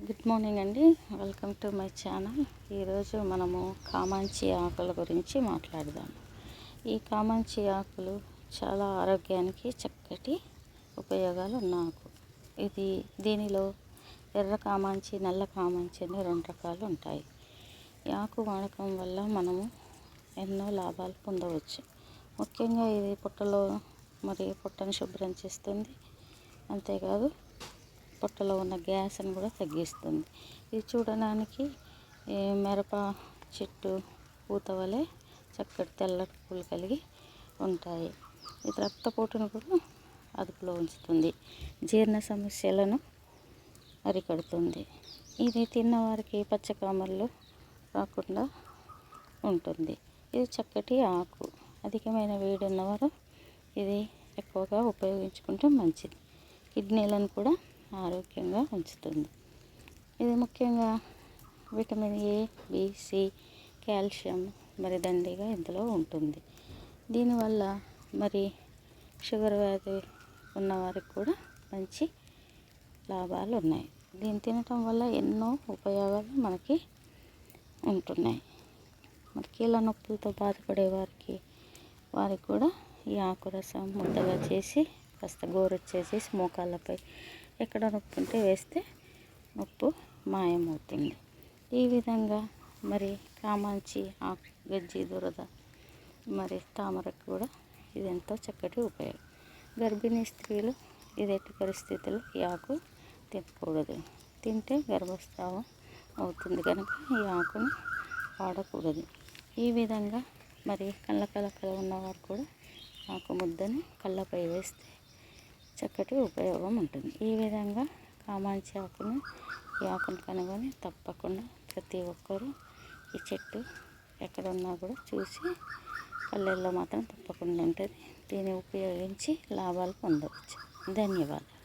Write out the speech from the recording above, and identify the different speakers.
Speaker 1: Good morning అండి. Welcome to my channel. ఈరోజు మనము కామాంచి ఆకుల గురించి మాట్లాడదాం. ఈ కామాంచి ఆకులు చాలా ఆరోగ్యానికి చక్కటి ఉపయోగాలు ఉన్న ఆకు. దీనిలో ఎర్ర కామాంచి, నల్ల కామాంచి అని 2 రకాలు ఉంటాయి. ఈ ఆకు వాడకం వల్ల మనము ఎన్నో లాభాలు పొందవచ్చు. ముఖ్యంగా ఇది పొట్టను శుభ్రం చేస్తుంది. అంతేకాదు పొట్టలో ఉన్న గ్యాస్ని కూడా తగ్గిస్తుంది. ఇది చూడడానికి మిరప చెట్టు పూత వలె చక్కటి తెల్లటి పూలు కలిగి ఉంటాయి. ఇది రక్తపోటును కూడా అదుపులో ఉంచుతుంది. జీర్ణ సమస్యలను అరికడుతుంది. ఇది తిన్నవారికి పచ్చకామర్లు రాకుండా ఉంటుంది. ఇది చక్కటి ఆకు. అధికమైన వేడి ఉన్నవారు ఇది ఎక్కువగా ఉపయోగించుకుంటే మంచిది. కిడ్నీలను కూడా ఆరోగ్యంగా ఉంచుతుంది. ఇది ముఖ్యంగా vitamin A, B, C, calcium దండిగా ఇందులో ఉంటుంది. దీనివల్ల షుగర్ వ్యాధి ఉన్నవారికి కూడా మంచి లాభాలు ఉన్నాయి. దీన్ని తినటం వల్ల ఎన్నో ఉపయోగాలు మనకి ఉంటున్నాయి. కీళ్ళ నొప్పులతో బాధపడే వారికి కూడా ఈ ఆకు రసం ముద్దగా చేసి కాస్త గోరుచ్చేసి మోకాళ్ళపై ఎక్కడ నొప్పి ఉంటే వేస్తే నొప్పి మాయమవుతుంది. ఈ విధంగా కామాంచి ఆకు, గజ్జి, దురద తామరకు కూడా ఇది ఎంతో చక్కటి ఉపయోగం. గర్భిణీ స్త్రీలు ఇది ఎట్టి పరిస్థితుల్లో ఈ ఆకు తినకూడదు. తింటే గర్భస్రావం అవుతుంది కనుక ఈ ఆకును వాడకూడదు. ఈ విధంగా కళ్ళ కలకలు ఉన్నవారు కూడా ఆకు ముద్దని కళ్ళపై వేస్తే చక్కటి ఉపయోగం ఉంటుంది. ఈ విధంగా కామాంచి ఈ ఆకును కనుగొని తప్పకుండా ప్రతి ఒక్కరూ ఈ చెట్టు ఎక్కడున్నా కూడా చూసి పల్లెల్లో మాత్రం తప్పకుండా ఉంటుంది. దీన్ని ఉపయోగించి లాభాలు పొందవచ్చు. ధన్యవాదాలు.